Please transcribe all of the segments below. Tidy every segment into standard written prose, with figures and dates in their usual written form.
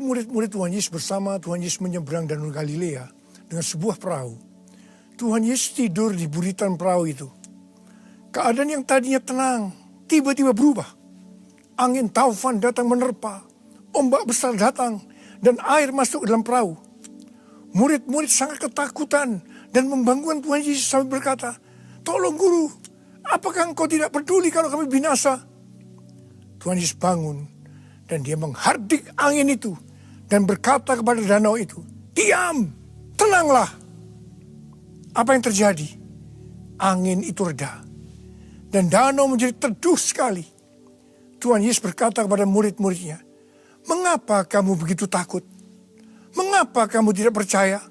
murid-murid Tuhan Yesus bersama Tuhan Yesus menyeberang Danau Galilea dengan sebuah perahu, Tuhan Yesus tidur di buritan perahu itu. Keadaan yang tadinya tenang, tiba-tiba berubah. Angin taufan datang menerpa, ombak besar datang, dan air masuk dalam perahu. Murid-murid sangat ketakutan dan membangunkan Tuhan Yesus sambil berkata, "Tolong guru, apakah engkau tidak peduli kalau kami binasa?" Tuhan Yesus bangun dan dia menghardik angin itu dan berkata kepada danau itu, "Diam, tenanglah." Apa yang terjadi? Angin itu reda dan danau menjadi teduh sekali. Tuhan Yesus berkata kepada murid-muridnya, "Mengapa kamu begitu takut? Mengapa kamu tidak percaya?"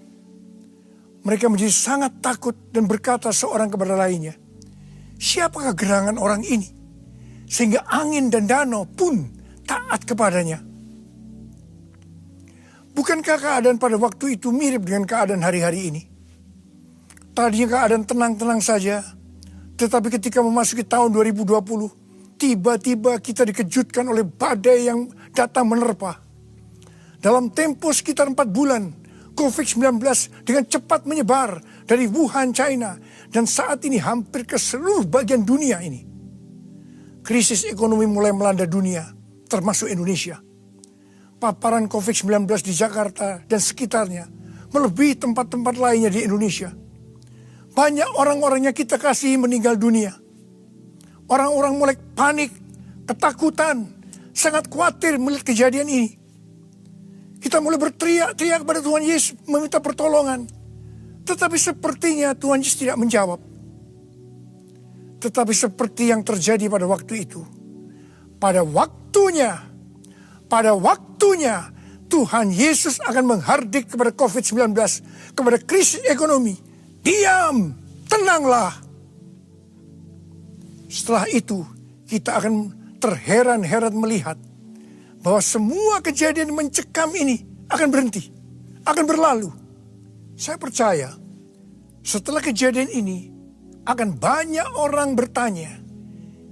Mereka menjadi sangat takut dan berkata seorang kepada lainnya, "Siapakah gerangan orang ini? Sehingga angin dan danau pun taat kepadanya." Bukankah keadaan pada waktu itu mirip dengan keadaan hari-hari ini? Tadinya keadaan tenang-tenang saja, tetapi ketika memasuki tahun 2020, tiba-tiba kita dikejutkan oleh badai yang datang menerpa. Dalam tempo sekitar 4 bulan, COVID-19 dengan cepat menyebar dari Wuhan, China, dan saat ini hampir ke seluruh bagian dunia ini. Krisis ekonomi mulai melanda dunia, termasuk Indonesia. Paparan COVID-19 di Jakarta dan sekitarnya melebihi tempat-tempat lainnya di Indonesia. Banyak orang-orang yang kita kasihi meninggal dunia. Orang-orang mulai panik, ketakutan, sangat khawatir melihat kejadian ini. Kita mulai berteriak-teriak kepada Tuhan Yesus meminta pertolongan. Tetapi sepertinya Tuhan Yesus tidak menjawab. Tetapi seperti yang terjadi pada waktu itu. Pada waktunya Tuhan Yesus akan menghardik kepada COVID-19, kepada krisis ekonomi. "Diam, tenanglah." Setelah itu kita akan terheran-heran melihat bahwa semua kejadian mencekam ini akan berhenti, akan berlalu. Saya percaya setelah kejadian ini akan banyak orang bertanya,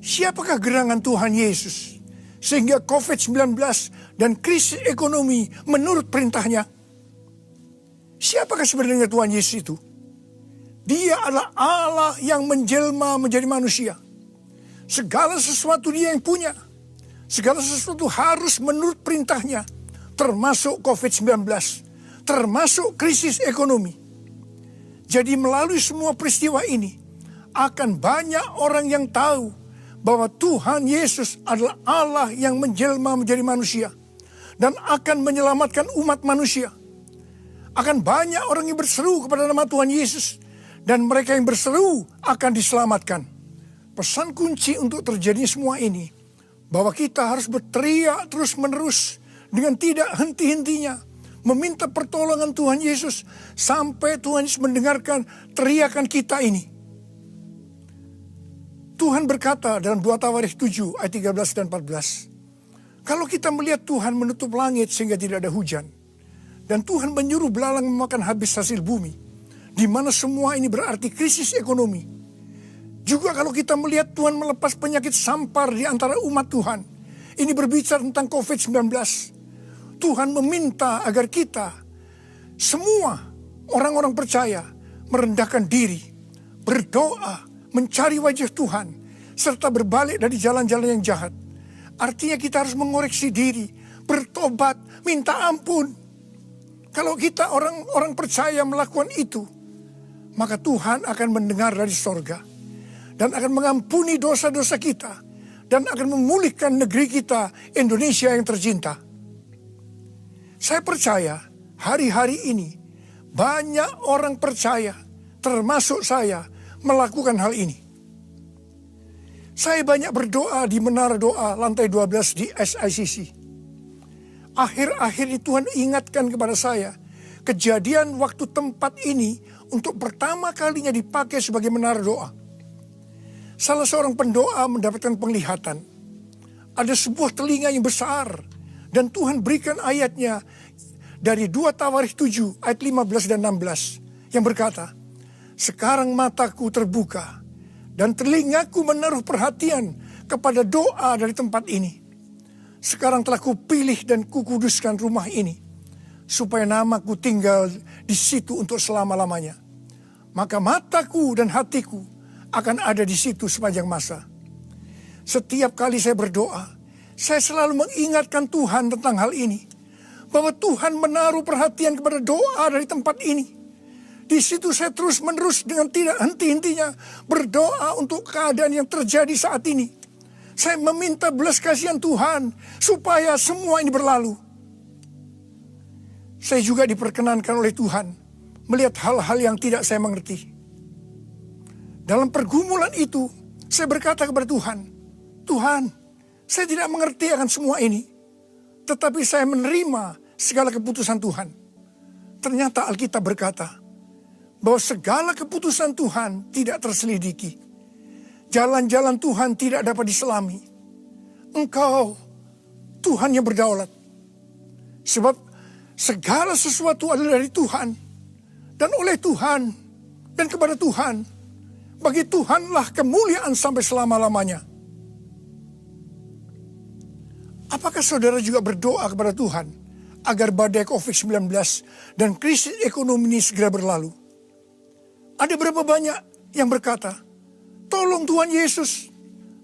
siapakah gerangan Tuhan Yesus sehingga COVID-19 dan krisis ekonomi menurut perintahnya? Siapakah sebenarnya Tuhan Yesus itu? Dia adalah Allah yang menjelma menjadi manusia. Segala sesuatu dia yang punya. Segala sesuatu harus menurut perintahnya. Termasuk COVID-19. Termasuk krisis ekonomi. Jadi melalui semua peristiwa ini, akan banyak orang yang tahu bahwa Tuhan Yesus adalah Allah yang menjelma menjadi manusia. Dan akan menyelamatkan umat manusia. Akan banyak orang yang berseru kepada nama Tuhan Yesus. Dan mereka yang berseru akan diselamatkan. Pesan kunci untuk terjadi semua ini, bahwa kita harus berteriak terus-menerus dengan tidak henti-hentinya, meminta pertolongan Tuhan Yesus sampai Tuhan Yesus mendengarkan teriakan kita ini. Tuhan berkata dalam 2 Tawarikh 7 ayat 13 dan 14, kalau kita melihat Tuhan menutup langit sehingga tidak ada hujan, dan Tuhan menyuruh belalang memakan habis hasil bumi, di mana semua ini berarti krisis ekonomi. Juga kalau kita melihat Tuhan melepas penyakit sampar di antara umat Tuhan. Ini berbicara tentang COVID-19. Tuhan meminta agar kita, semua orang-orang percaya, merendahkan diri, berdoa, mencari wajah Tuhan, serta berbalik dari jalan-jalan yang jahat. Artinya kita harus mengoreksi diri, bertobat, minta ampun. Kalau kita orang-orang percaya melakukan itu, maka Tuhan akan mendengar dari sorga. Dan akan mengampuni dosa-dosa kita. Dan akan memulihkan negeri kita, Indonesia yang tercinta. Saya percaya hari-hari ini banyak orang percaya, termasuk saya, melakukan hal ini. Saya banyak berdoa di menara doa lantai 12 di SICC. Akhir-akhir ini Tuhan ingatkan kepada saya, kejadian waktu tempat ini untuk pertama kalinya dipakai sebagai menara doa. Salah seorang pendoa mendapatkan penglihatan. Ada sebuah telinga yang besar. Dan Tuhan berikan ayatnya dari 2 Tawarikh 7 ayat 15 dan 16. Yang berkata, sekarang mataku terbuka dan telingaku menaruh perhatian kepada doa dari tempat ini. sekarang telah kupilih dan kukuduskan rumah ini, supaya namaku tinggal di situ untuk selama-lamanya. Maka mataku dan hatiku akan ada di situ sepanjang masa. Setiap kali saya berdoa, saya selalu mengingatkan Tuhan tentang hal ini. Bahwa Tuhan menaruh perhatian kepada doa dari tempat ini. Di situ saya terus-menerus dengan tidak henti-hentinya berdoa untuk keadaan yang terjadi saat ini. Saya meminta belas kasihan Tuhan supaya semua ini berlalu. Saya juga diperkenankan oleh Tuhan melihat hal-hal yang tidak saya mengerti. Dalam pergumulan itu, saya berkata kepada Tuhan, Tuhan, saya tidak mengerti akan semua ini, tetapi saya menerima segala keputusan Tuhan. Ternyata Alkitab berkata bahwa segala keputusan Tuhan tidak terselidiki. Jalan-jalan Tuhan tidak dapat diselami. Engkau, Tuhan yang berdaulat. Sebab segala sesuatu adalah dari Tuhan. Dan oleh Tuhan. Dan kepada Tuhan. Bagi Tuhanlah kemuliaan sampai selama-lamanya. Apakah saudara juga berdoa kepada Tuhan agar badai COVID-19 dan krisis ekonomi ini segera berlalu? Ada berapa banyak yang berkata, tolong Tuhan Yesus,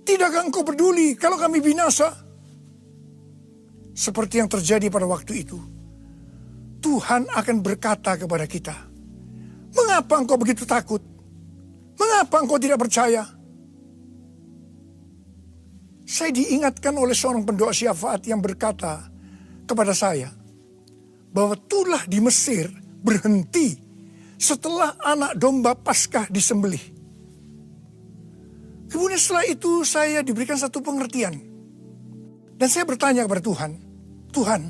tidakkah engkau peduli kalau kami binasa? Seperti yang terjadi pada waktu itu, Tuhan akan berkata kepada kita, mengapa engkau begitu takut? Mengapa engkau tidak percaya? Saya diingatkan oleh seorang pendoa syafaat yang berkata kepada saya, bahwa tulah di Mesir berhenti setelah anak domba Paskah disembelih. Kemudian setelah itu saya diberikan satu pengertian. Dan saya bertanya kepada Tuhan, Tuhan,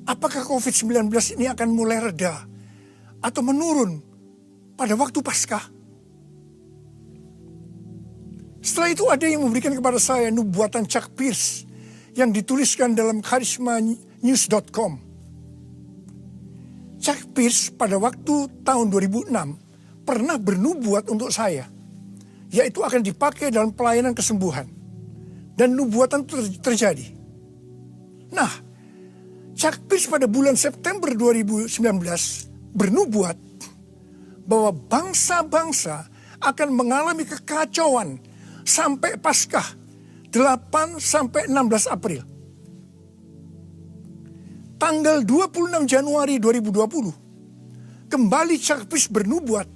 apakah COVID-19 ini akan mulai reda atau menurun pada waktu Paskah? Setelah itu ada yang memberikan kepada saya nubuatan Chuck Pierce yang dituliskan dalam charismanews.com. Chuck Pierce pada waktu tahun 2006 pernah bernubuat untuk saya, yaitu akan dipakai dalam pelayanan kesembuhan. Dan nubuatan itu terjadi. Nah, Chuck Pierce pada bulan September 2019 bernubuat bahwa bangsa-bangsa akan mengalami kekacauan sampai Paskah 8 sampai 16 April. Tanggal 26 Januari 2020, kembali Chuck Pierce bernubuat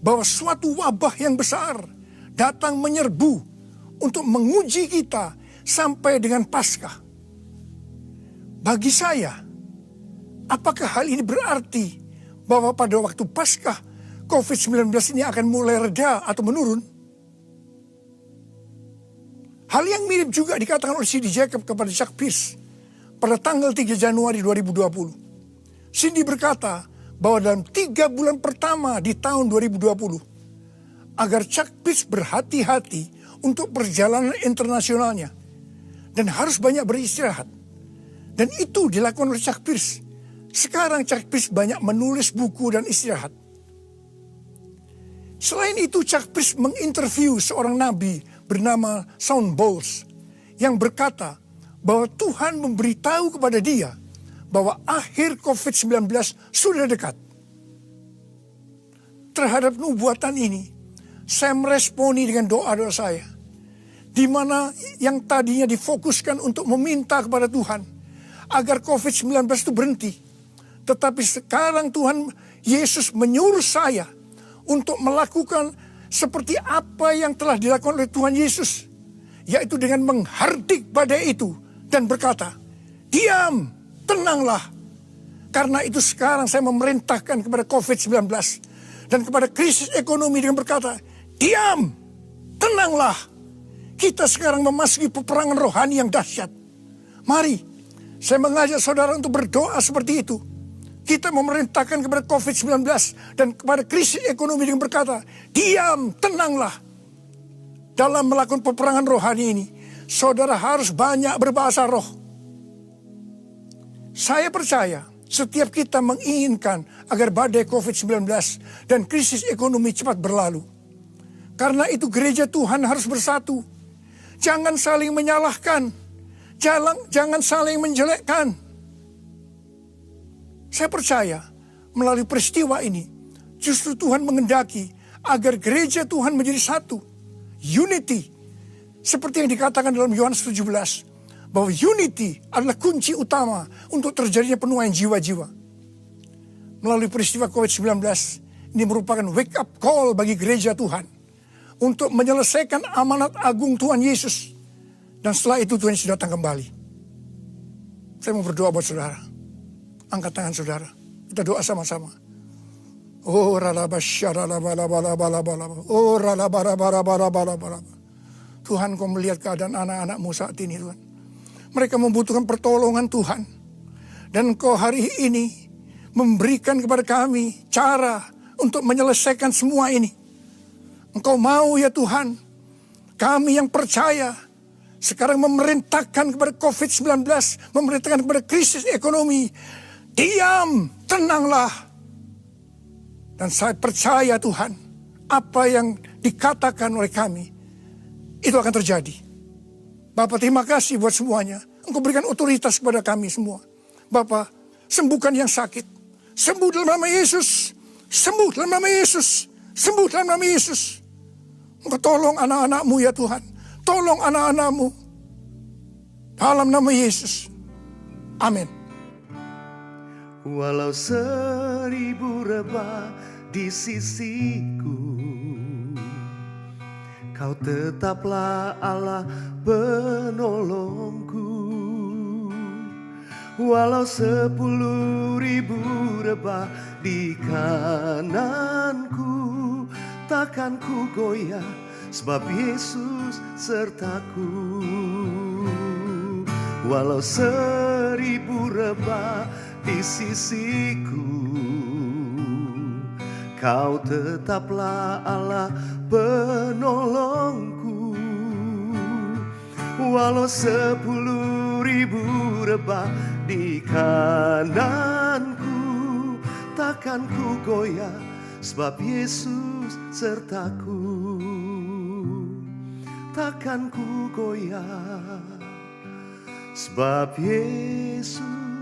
bahwa suatu wabah yang besar datang menyerbu untuk menguji kita sampai dengan Paskah. Bagi saya, apakah hal ini berarti bahwa pada waktu Paskah COVID-19 ini akan mulai reda atau menurun? Hal yang mirip juga dikatakan oleh C.D. Jacob kepada Chuck Pierce pada tanggal 3 Januari 2020. Cindy berkata bahwa dalam 3 bulan pertama di tahun 2020, agar Chuck Pierce berhati-hati untuk perjalanan internasionalnya dan harus banyak beristirahat. Dan itu dilakukan oleh Chuck Pierce. Sekarang Chuck Pierce banyak menulis buku dan istirahat. Selain itu, Chuck Pierce menginterview seorang nabi bernama Shawn Bolz yang berkata bahwa Tuhan memberitahu kepada dia bahwa akhir COVID-19 sudah dekat. Terhadap nubuatan ini, saya meresponi dengan doa-doa saya. Di mana yang tadinya difokuskan untuk meminta kepada Tuhan agar COVID-19 itu berhenti. Tetapi sekarang Tuhan Yesus menyuruh saya untuk melakukan seperti apa yang telah dilakukan oleh Tuhan Yesus. Yaitu dengan menghardik badai itu dan berkata, diam, tenanglah. Karena itu sekarang saya memerintahkan kepada COVID-19 dan kepada krisis ekonomi dengan berkata, diam, tenanglah. Kita sekarang memasuki peperangan rohani yang dahsyat. Mari, saya mengajak saudara untuk berdoa seperti itu. Kita memerintahkan kepada COVID-19 dan kepada krisis ekonomi dengan berkata, diam, tenanglah. Dalam melakukan peperangan rohani ini, saudara harus banyak berbahasa roh. Saya percaya setiap kita menginginkan agar badai COVID-19 dan krisis ekonomi cepat berlalu. Karena itu gereja Tuhan harus bersatu. Jangan saling menyalahkan. Jangan saling menjelekkan. Saya percaya melalui peristiwa ini justru Tuhan mengendaki agar gereja Tuhan menjadi satu. Unity. Seperti yang dikatakan dalam Yohanes 17. Bahwa unity adalah kunci utama untuk terjadinya penuaian jiwa-jiwa. Melalui peristiwa COVID-19, ini merupakan wake up call bagi gereja Tuhan. Untuk menyelesaikan amanat agung Tuhan Yesus. Dan setelah itu Tuhan Yesus datang kembali. Saya mau berdoa buat saudara. Angkat tangan saudara. Kita doa sama-sama. Oh Tuhan, Kau melihat keadaan anak-anak-Mu saat ini, Tuhan. Mereka membutuhkan pertolongan Tuhan. Dan Engkau hari ini memberikan kepada kami cara untuk menyelesaikan semua ini. Engkau mau ya Tuhan, kami yang percaya sekarang memerintahkan kepada COVID-19, memerintahkan kepada krisis ekonomi. Diam, tenanglah. Dan saya percaya Tuhan, apa yang dikatakan oleh kami, itu akan terjadi. Bapak, terima kasih buat semuanya. Engkau berikan otoritas kepada kami semua. Bapak, sembuhkan yang sakit. Sembuh dalam nama Yesus. Sembuh dalam nama Yesus. Sembuh dalam nama Yesus. Engkau tolong anak-anak-Mu ya Tuhan. Tolong anak-anak-Mu. Dalam nama Yesus. Amin. Walau 1000 rebah di sisiku, Kau tetaplah Allah penolongku. Walau 10.000 rebah di kananku, takkan ku goyah sebab Yesus sertaku. Walau 1000 rebah di sisiku, Kau tetaplah Allah penolongku. Walau 10.000 rebah di kananku, takkan ku goyah sebab Yesus sertaku. Takkan ku goyah sebab Yesus